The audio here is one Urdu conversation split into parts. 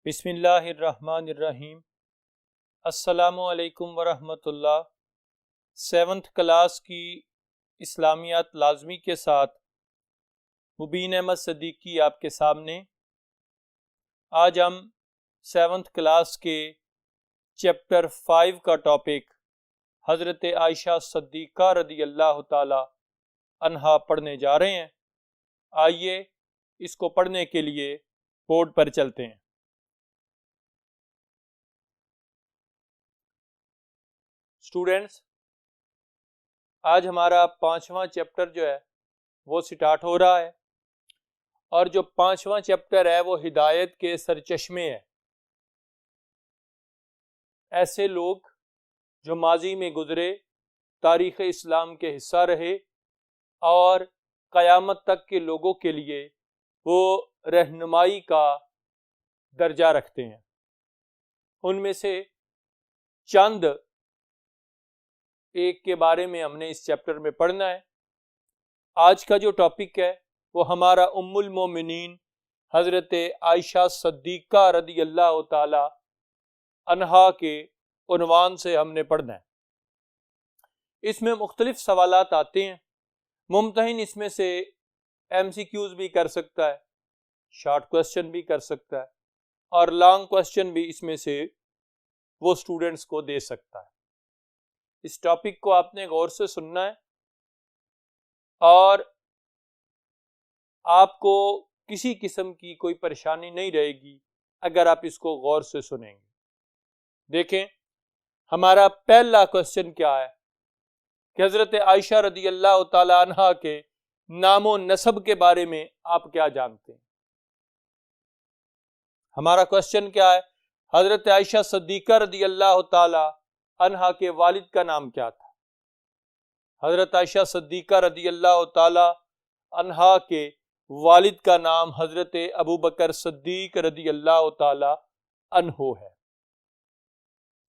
بسم اللہ الرحمن الرحیم۔ السلام علیکم ورحمۃ اللہ۔ 7th کلاس کی اسلامیات لازمی کے ساتھ مبین احمد صدیقی آپ کے سامنے۔ آج ہم 7th کلاس کے چیپٹر 5 کا ٹاپک حضرت عائشہ صدیقہ رضی اللہ تعالی عنہا پڑھنے جا رہے ہیں۔ آئیے اس کو پڑھنے کے لیے بورڈ پر چلتے ہیں۔ اسٹوڈینٹس، آج ہمارا 5واں چیپٹر جو ہے وہ سٹارٹ ہو رہا ہے، اور جو 5واں چیپٹر ہے وہ ہدایت کے سرچشمے ہے۔ ایسے لوگ جو ماضی میں گزرے، تاریخ اسلام کے حصہ رہے اور قیامت تک کے لوگوں کے لیے وہ رہنمائی کا درجہ رکھتے ہیں۔ ان میں سے چند ایک کے بارے میں ہم نے اس چیپٹر میں پڑھنا ہے۔ آج کا جو ٹاپک ہے وہ ہمارا ام المومنین حضرت عائشہ صدیقہ رضی اللہ تعالی عنہا کے عنوان سے ہم نے پڑھنا ہے۔ اس میں مختلف سوالات آتے ہیں۔ ممتحن اس میں سے MCQs بھی کر سکتا ہے، شارٹ کوسچن بھی کر سکتا ہے، اور لانگ کوسچن بھی اس میں سے وہ سٹوڈنٹس کو دے سکتا ہے۔ اس ٹاپک کو آپ نے غور سے سننا ہے، اور آپ کو کسی قسم کی کوئی پریشانی نہیں رہے گی اگر آپ اس کو غور سے سنیں گے۔ دیکھیں ہمارا پہلا کوسچن کیا ہے کہ حضرت عائشہ رضی اللہ تعالی عنہا کے نام و نسب کے بارے میں آپ کیا جانتے ہیں؟ ہمارا کوسچن کیا ہے؟ حضرت عائشہ صدیقہ رضی اللہ تعالی عنہا کے والد کا نام کیا تھا؟ حضرت عائشہ صدیقہ رضی اللہ تعالی عنہا کے والد کا نام حضرت ابو بکر صدیق رضی اللہ تعالی عنہ ہے۔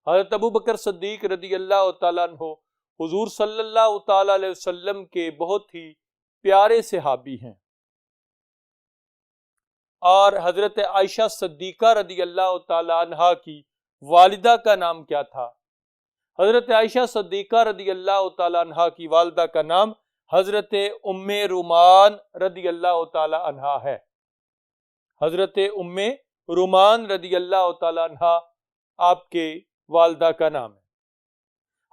حضرت ابو بکر صدیق رضی اللہ تعالی عنہ حضور صلی اللہ تعالی علیہ وسلم کے بہت ہی پیارے صحابی ہیں، اور حضرت عائشہ صدیقہ رضی اللہ تعالی عنہا کی والدہ کا نام کیا تھا؟ حضرت عائشہ صدیقہ رضی اللہ تعالی عنہا کی والدہ کا نام حضرت ام رومان رضی اللہ تعالی عنہا ہے۔ حضرت ام رومان رضی اللہ تعالی عنہا آپ کے والدہ کا نام ہے۔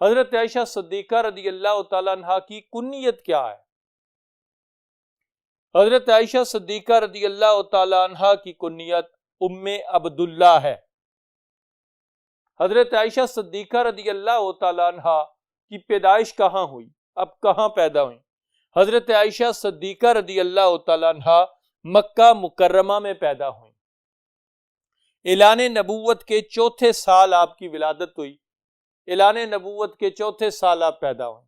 حضرت عائشہ صدیقہ رضی اللہ تعالی عنہا کی کنیت کیا ہے؟ حضرت عائشہ صدیقہ رضی اللہ تعالی عنہا کی کنیت ام عبداللہ ہے۔ حضرت عائشہ صدیقہ رضی اللہ تعالی عنہا کی پیدائش کہاں ہوئی؟ اب کہاں پیدا ہوئی؟ حضرت عائشہ صدیقہ رضی اللہ تعالی عنہا مکہ مکرمہ میں پیدا ہوئی۔ اعلان نبوت کے 4تھے سال آپ کی ولادت ہوئی۔ اعلان نبوت کے 4تھے سال آپ پیدا ہوئے۔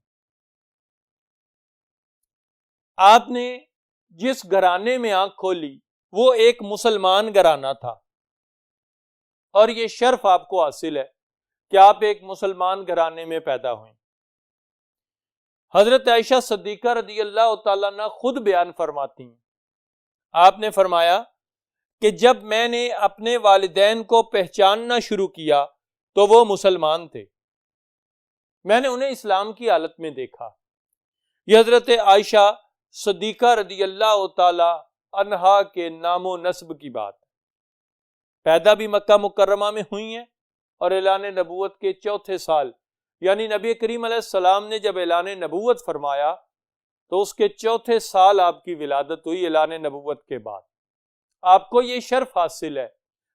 آپ نے جس گھرانے میں آنکھ کھولی وہ ایک مسلمان گھرانہ تھا، اور یہ شرف آپ کو حاصل ہے کہ آپ ایک مسلمان گھرانے میں پیدا ہوئے۔ حضرت عائشہ صدیقہ رضی اللہ تعالیٰ عنہ خود بیان فرماتی ہیں، آپ نے فرمایا کہ جب میں نے اپنے والدین کو پہچاننا شروع کیا تو وہ مسلمان تھے، میں نے انہیں اسلام کی حالت میں دیکھا۔ یہ حضرت عائشہ صدیقہ رضی اللہ تعالی عنہا کے نام و نسب کی بات ہے۔ پیدا بھی مکہ مکرمہ میں ہوئی ہیں، اور اعلان نبوت کے 4تھے سال، یعنی نبی کریم علیہ السلام نے جب اعلان نبوت فرمایا تو اس کے 4تھے سال آپ کی ولادت ہوئی اعلان نبوت کے بعد۔ آپ کو یہ شرف حاصل ہے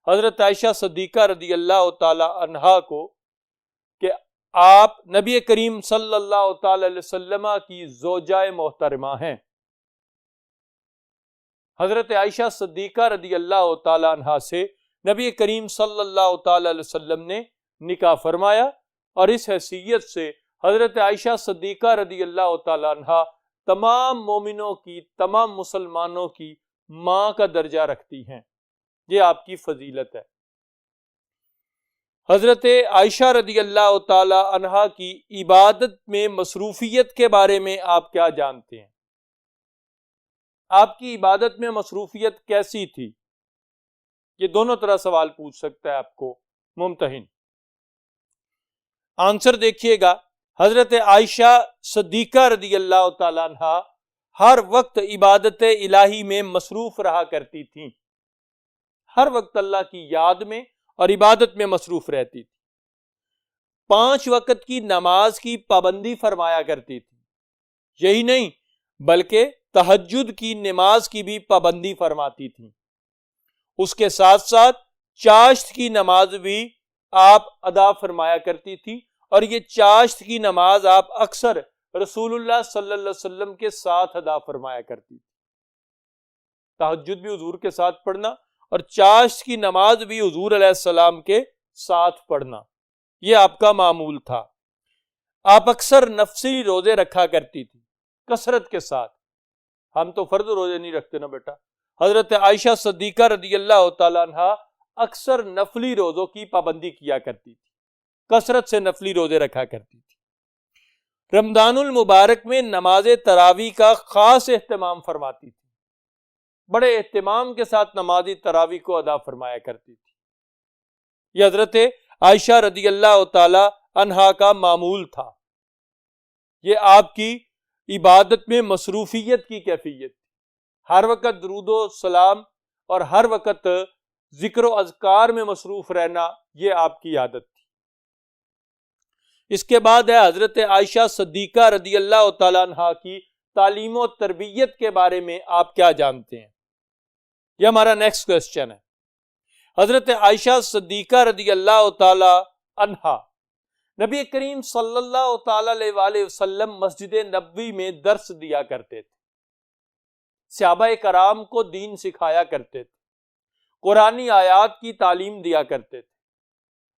حضرت عائشہ صدیقہ رضی اللہ تعالی عنہا کو کہ آپ نبی کریم صلی اللہ تعالی علیہ وسلم کی زوجہ محترمہ ہیں۔ حضرت عائشہ صدیقہ رضی اللہ تعالی عنہا سے نبی کریم صلی اللہ تعالی علیہ وسلم نے نکاح فرمایا، اور اس حیثیت سے حضرت عائشہ صدیقہ رضی اللہ تعالی عنہا تمام مومنوں کی، تمام مسلمانوں کی ماں کا درجہ رکھتی ہیں۔ یہ آپ کی فضیلت ہے۔ حضرت عائشہ رضی اللہ تعالی عنہا کی عبادت میں مصروفیت کے بارے میں آپ کیا جانتے ہیں؟ آپ کی عبادت میں مصروفیت کیسی تھی؟ یہ دونوں طرح سوال پوچھ سکتا ہے آپ کو ممتحن۔ آنسر دیکھیے گا، حضرت عائشہ صدیقہ رضی اللہ تعالیٰ عنہ ہر وقت عبادت الہی میں مصروف رہا کرتی تھیں، ہر وقت اللہ کی یاد میں اور عبادت میں مصروف رہتی تھی۔ 5 وقت کی نماز کی پابندی فرمایا کرتی تھی، یہی نہیں بلکہ تہجد کی نماز کی بھی پابندی فرماتی تھی۔ اس کے ساتھ ساتھ چاشت کی نماز بھی آپ ادا فرمایا کرتی تھی، اور یہ چاشت کی نماز آپ اکثر رسول اللہ صلی اللہ علیہ وسلم کے ساتھ ادا فرمایا کرتی تھی۔ تہجد بھی حضور کے ساتھ پڑھنا اور چاشت کی نماز بھی حضور علیہ السلام کے ساتھ پڑھنا، یہ آپ کا معمول تھا۔ آپ اکثر نفلی روزے رکھا کرتی تھی کثرت کے ساتھ۔ ہم تو فرض روزے نہیں رکھتے نا بیٹا، حضرت عائشہ صدیقہ رضی اللہ تعالیٰ عنہ اکثر نفلی روزوں کی پابندی کیا کرتی تھی، کثرت سے نفلی روزے رکھا کرتی تھی۔ رمضان المبارک میں نماز تراویح کا خاص اہتمام فرماتی تھی، بڑے اہتمام کے ساتھ نماز تراویح کو ادا فرمایا کرتی تھی۔ یہ حضرت عائشہ رضی اللہ تعالی عنہا کا معمول تھا، یہ آپ کی عبادت میں مصروفیت کی کیفیت تھی۔ ہر وقت درود و سلام اور ہر وقت ذکر و اذکار میں مصروف رہنا، یہ آپ کی عادت تھی۔ اس کے بعد ہے حضرت عائشہ صدیقہ رضی اللہ تعالیٰ عنہا کی تعلیم و تربیت کے بارے میں آپ کیا جانتے ہیں؟ یہ ہمارا نیکسٹ کوسچن ہے۔ حضرت عائشہ صدیقہ رضی اللہ تعالی عنہا نبی کریم صلی اللہ تعالی علیہ وآلہ وسلم مسجد نبوی میں درس دیا کرتے تھے، صحابہ کرام کو دین سکھایا کرتے تھے، قرآنی آیات کی تعلیم دیا کرتے تھے،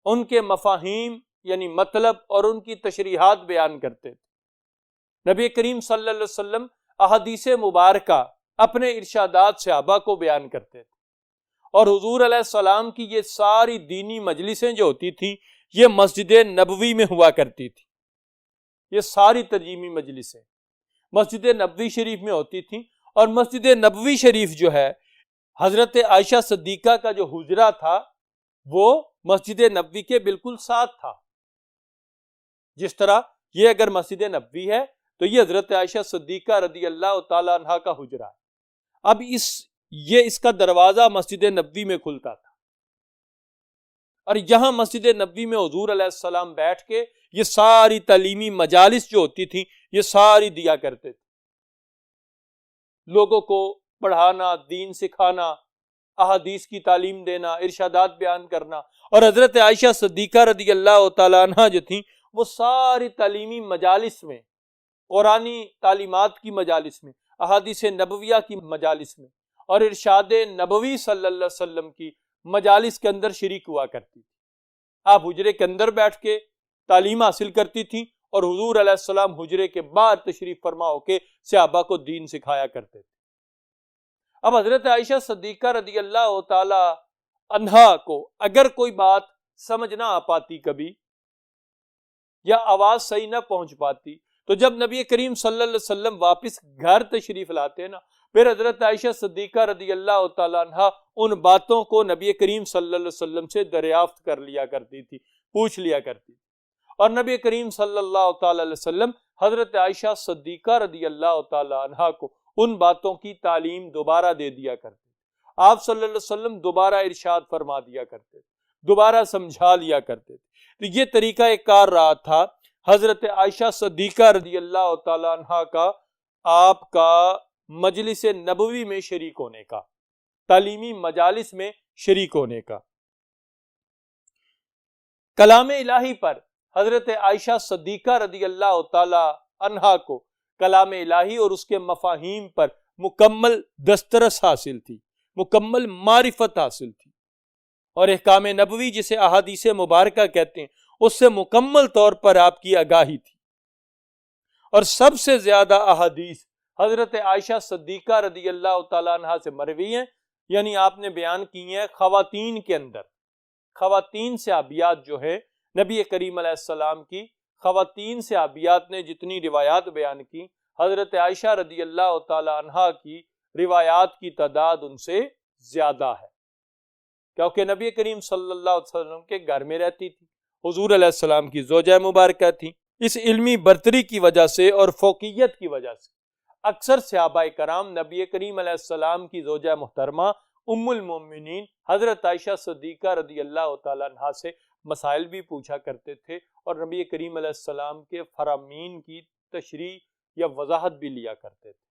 ان کے مفاہیم یعنی مطلب اور ان کی تشریحات بیان کرتے تھے۔ نبی کریم صلی اللہ علیہ وسلم احادیث مبارکہ اپنے ارشادات صحابہ کو بیان کرتے تھے، اور حضور علیہ السلام کی یہ ساری دینی مجلسیں جو ہوتی تھیں یہ مسجد نبوی میں ہوا کرتی تھی۔ یہ ساری ترجیمی مجلسیں مسجد نبوی شریف میں ہوتی تھیں، اور مسجد نبوی شریف جو ہے حضرت عائشہ صدیقہ کا جو حجرہ تھا وہ مسجد نبوی کے بالکل ساتھ تھا۔ جس طرح یہ اگر مسجد نبوی ہے تو یہ حضرت عائشہ صدیقہ رضی اللہ تعالی عنہا کا حجرہ ہے۔ اب اس کا دروازہ مسجد نبوی میں کھلتا تھا، اور یہاں مسجد نبوی میں حضور علیہ السلام بیٹھ کے یہ ساری تعلیمی مجالس جو ہوتی تھی یہ ساری دیا کرتے تھے، لوگوں کو پڑھانا، دین سکھانا، احادیث کی تعلیم دینا، ارشادات بیان کرنا۔ اور حضرت عائشہ صدیقہ رضی اللہ تعالیٰ عنہ جو تھیں وہ ساری تعلیمی مجالس میں، قرآنی تعلیمات کی مجالس میں، احادیث نبویہ کی مجالس میں اور ارشاد نبوی صلی اللہ علیہ وسلم کی مجالس کے اندر شریک ہوا کرتی تھی۔ آپ حجرے کے اندر بیٹھ کے تعلیم حاصل کرتی تھیں، اور حضور علیہ السلام حجرے کے باہر تشریف فرما ہو کے صحابہ کو دین سکھایا کرتے تھے۔ اب حضرت عائشہ صدیقہ رضی اللہ تعالی عنہا کو اگر کوئی بات سمجھ نہ آ پاتی کبھی، یا آواز صحیح نہ پہنچ پاتی، تو جب نبی کریم صلی اللہ علیہ وسلم واپس گھر تشریف لاتے ہیں نا، پھر حضرت عائشہ صدیقہ رضی اللہ تعالی عنہا ان باتوں کو نبی کریم صلی اللہ علیہ وسلم سے دریافت کر لیا کرتی تھی، پوچھ لیا کرتی تھی، اور نبی کریم صلی اللہ تعالی علیہ وسلم حضرت عائشہ صدیقہ رضی اللہ تعالی عنہا کو ان باتوں کی تعلیم دوبارہ دے دیا کرتے تھے۔ آپ صلی اللہ علیہ وسلم دوبارہ ارشاد فرما دیا کرتے تھے، دوبارہ سمجھا لیا کرتے تھے۔ تو یہ طریقہ ایک کار رہا تھا حضرت عائشہ صدیقہ رضی اللہ تعالی عنہا کا، آپ کا مجلس نبوی میں شریک ہونے کا، تعلیمی مجالس میں شریک ہونے کا۔ کلام الہی پر حضرت عائشہ صدیقہ رضی اللہ تعالی عنہا کو کلام الہی اور اس کے مفاہیم پر مکمل دسترس حاصل تھی، مکمل معرفت حاصل تھی، اور احکام نبوی جسے احادیث مبارکہ کہتے ہیں اس سے مکمل طور پر آپ کی آگاہی تھی۔ اور سب سے زیادہ احادیث حضرت عائشہ صدیقہ رضی اللہ تعالیٰ عنہا سے مروی ہیں، یعنی آپ نے بیان کی ہیں خواتین کے اندر۔ خواتین صحابیات جو ہے نبی کریم علیہ السلام کی، خواتین صحابیات نے جتنی روایات بیان کی، حضرت عائشہ رضی اللہ تعالی عنہا کی روایات کی تعداد ان سے زیادہ ہے۔ کیونکہ نبی کریم صلی اللہ علیہ وسلم کے گھر میں رہتی تھی، حضور علیہ السلام کی زوجہ مبارکہ تھی۔ اس علمی برتری کی وجہ سے اور فوقیت کی وجہ سے اکثر صحابہ کرام نبی کریم علیہ السلام کی زوجہ محترمہ ام المومنین حضرت عائشہ صدیقہ رضی اللہ تعالیٰ عنہا سے مسائل بھی پوچھا کرتے تھے اور نبی کریم علیہ السلام کے فرامین کی تشریح یا وضاحت بھی لیا کرتے تھے۔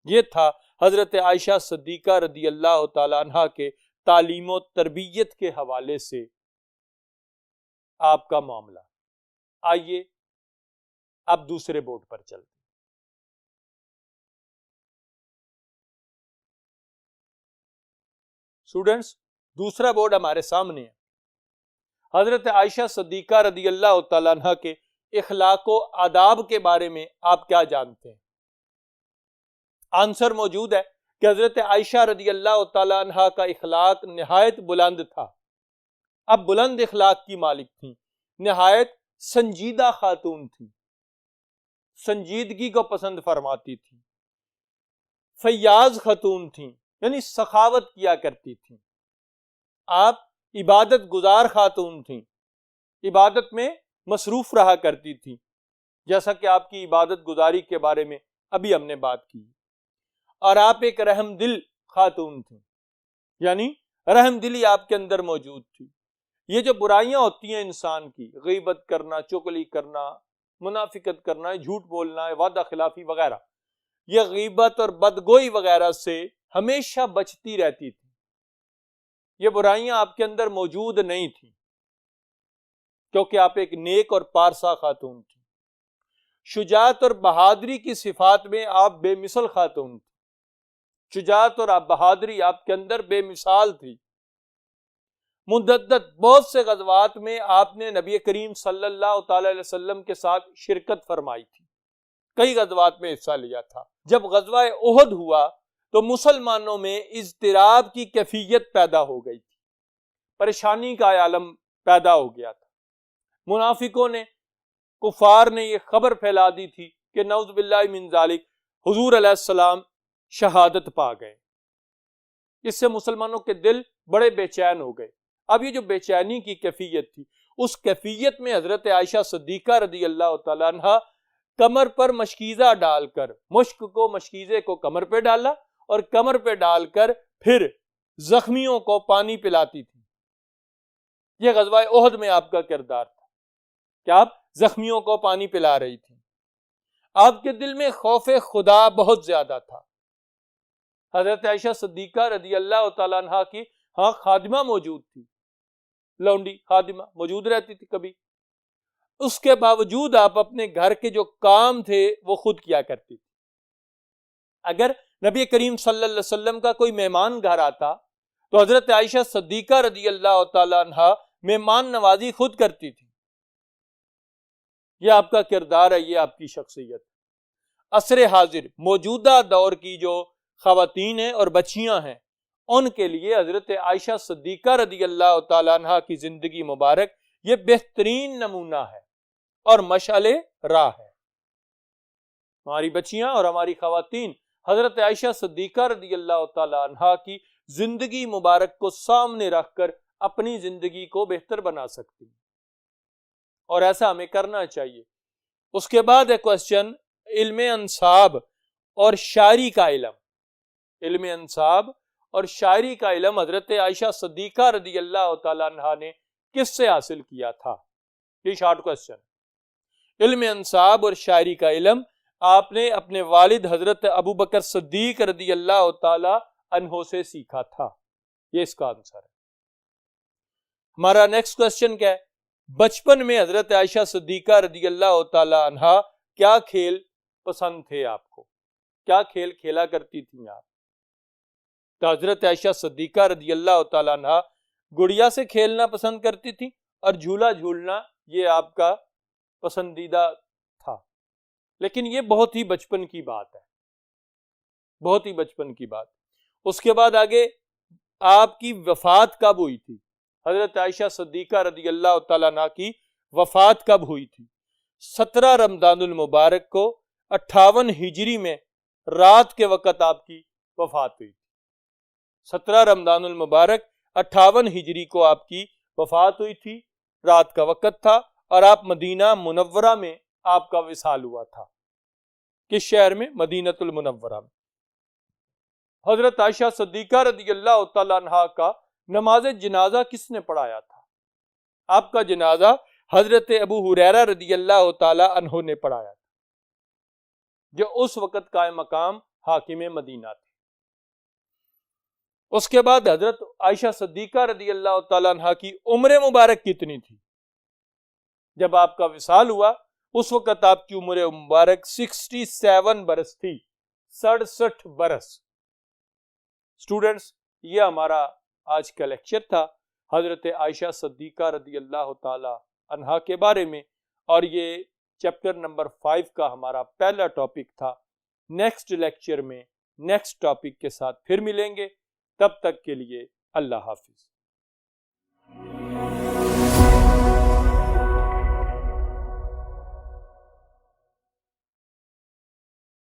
یہ تھا حضرت عائشہ صدیقہ رضی اللہ تعالیٰ عنہا کے تعلیم و تربیت کے حوالے سے آپ کا معاملہ۔ آئیے اب دوسرے بورڈ پر چلتے ہیں۔ اسٹوڈنٹس، دوسرا بورڈ ہمارے سامنے ہے۔ حضرت عائشہ صدیقہ رضی اللہ تعالیٰ عنہ کے اخلاق و آداب کے بارے میں آپ کیا جانتے ہیں؟ آنسر موجود ہے کہ حضرت عائشہ رضی اللہ تعالیٰ عنہ کا اخلاق نہایت بلند تھا۔ اب بلند اخلاق کی مالک تھیں، نہایت سنجیدہ خاتون تھیں، سنجیدگی کو پسند فرماتی تھیں، فیاض خاتون تھیں، یعنی سخاوت کیا کرتی تھیں۔ آپ عبادت گزار خاتون تھیں، عبادت میں مصروف رہا کرتی تھیں، جیسا کہ آپ کی عبادت گزاری کے بارے میں ابھی ہم نے بات کی۔ اور آپ ایک رحم دل خاتون تھیں، یعنی رحم دلی آپ کے اندر موجود تھی۔ یہ جو برائیاں ہوتی ہیں انسان کی، غیبت کرنا، چغلی کرنا، منافقت کرنا، جھوٹ بولنا، وعدہ خلافی وغیرہ، یہ غیبت اور بدگوئی وغیرہ سے ہمیشہ بچتی رہتی تھی۔ یہ برائیاں آپ کے اندر موجود نہیں تھیں، کیونکہ آپ ایک نیک اور پارسا خاتون تھی۔ شجاعت اور بہادری کی صفات میں آپ بے مثل خاتون تھی۔ شجاعت اور بہادری آپ کے اندر بے مثال تھی۔ متعدد بہت سے غزوات میں آپ نے نبی کریم صلی اللہ تعالی علیہ وسلم کے ساتھ شرکت فرمائی تھی، کئی غزوات میں حصہ لیا تھا۔ جب غزوہ احد ہوا تو مسلمانوں میں اضطراب کی کیفیت پیدا ہو گئی تھی، پریشانی کا عالم پیدا ہو گیا تھا۔ منافقوں نے، کفار نے یہ خبر پھیلا دی تھی کہ نعوذ باللہ من ذالک حضور علیہ السلام شہادت پا گئے۔ اس سے مسلمانوں کے دل بڑے بے چین ہو گئے۔ اب یہ جو بے چینی کی کیفیت تھی، اس کیفیت میں حضرت عائشہ صدیقہ رضی اللہ تعالیٰ عنہ کمر پر مشکیزہ ڈال کر، مشکیزے کو کمر پہ ڈالا اور کمر پہ ڈال کر پھر زخمیوں کو پانی پلاتی تھی۔ یہ غزوہ احد میں آپ کا کردار تھا کہ آپ زخمیوں کو پانی پلا رہی تھی۔ آپ کے دل میں خوف خدا بہت زیادہ تھا۔ حضرت عائشہ صدیقہ رضی اللہ تعالیٰ عنہ کی خادمہ موجود تھی، لونڈی خادمہ موجود رہتی تھی کبھی، اس کے باوجود آپ اپنے گھر کے جو کام تھے وہ خود کیا کرتی تھی۔ اگر نبی کریم صلی اللہ علیہ وسلم کا کوئی مہمان گھر آتا تو حضرت عائشہ صدیقہ رضی اللہ تعالیٰ عنہ مہمان نوازی خود کرتی تھی۔ یہ آپ کا کردار ہے، یہ آپ کی شخصیت۔ عصر حاضر موجودہ دور کی جو خواتین ہیں اور بچیاں ہیں، ان کے لیے حضرت عائشہ صدیقہ رضی اللہ تعالیٰ عنہ کی زندگی مبارک یہ بہترین نمونہ ہے اور مشعل راہ ہے۔ ہماری بچیاں اور ہماری خواتین حضرت عائشہ صدیقہ رضی اللہ تعالیٰ عنہ کی زندگی مبارک کو سامنے رکھ کر اپنی زندگی کو بہتر بنا سکتی ہیں، اور ایسا ہمیں کرنا چاہیے۔ اس کے بعد ہے کوسچن علم انساب اور شاعری کا علم۔ علم انساب اور شاعری کا علم حضرت عائشہ صدیقہ رضی اللہ تعالیٰ عنہ نے کس سے حاصل کیا تھا؟ یہ شارٹ کوسچن۔ علم انساب اور شاعری کا علم آپ نے اپنے والد حضرت ابو بکر صدیق رضی اللہ تعالیٰ عنہ سے سیکھا تھا۔ یہ اس کا آنسر ہے۔ ہمارا نیکسٹ کوسچن کیا ہے؟ بچپن میں حضرت عائشہ صدیقہ رضی اللہ تعالیٰ عنہ کیا کھیل پسند تھے آپ کو؟ کیا کھیل کھیلا کرتی تھیں آپ؟ تو حضرت عائشہ صدیقہ رضی اللہ تعالیٰ عنہ گڑیا سے کھیلنا پسند کرتی تھی اور جھولا جھولنا یہ آپ کا پسندیدہ تھا۔ لیکن یہ بہت ہی بچپن کی بات ہے، بہت ہی بچپن کی بات۔ اس کے بعد آگے آپ کی وفات کب ہوئی تھی؟ حضرت عائشہ صدیقہ رضی اللہ تعالیٰ عنہ کی وفات کب ہوئی تھی؟ 17 رمضان المبارک کو 58 ہجری میں رات کے وقت آپ کی وفات ہوئی تھی۔ 17 رمضان المبارک 58 ہجری کو آپ کی وفات ہوئی تھی، رات کا وقت تھا، اور آپ مدینہ منورہ میں آپ کا وصال ہوا تھا۔ کس شہر میں؟ مدینہ المنورہ میں۔ حضرت عائشہ صدیقہ رضی اللہ تعالیٰ عنہا کا نماز جنازہ کس نے پڑھایا تھا؟ آپ کا جنازہ حضرت ابو ہریرہ رضی اللہ تعالیٰ عنہ نے پڑھایا تھا، جو اس وقت قائم مقام حاکم مدینہ تھے۔ اس کے بعد حضرت عائشہ صدیقہ رضی اللہ تعالیٰ عنہ کی عمر مبارک کتنی تھی؟ جب آپ کا وصال ہوا اس وقت آپ کی عمر مبارک 67 برس تھی، 67 برس۔ سٹوڈنٹس، یہ ہمارا آج کا لیکچر تھا حضرت عائشہ صدیقہ رضی اللہ تعالی عنہا کے بارے میں، اور یہ چیپٹر نمبر 5 کا ہمارا پہلا ٹاپک تھا۔ نیکسٹ لیکچر میں نیکسٹ ٹاپک کے ساتھ پھر ملیں گے، تب تک کے لیے اللہ حافظ۔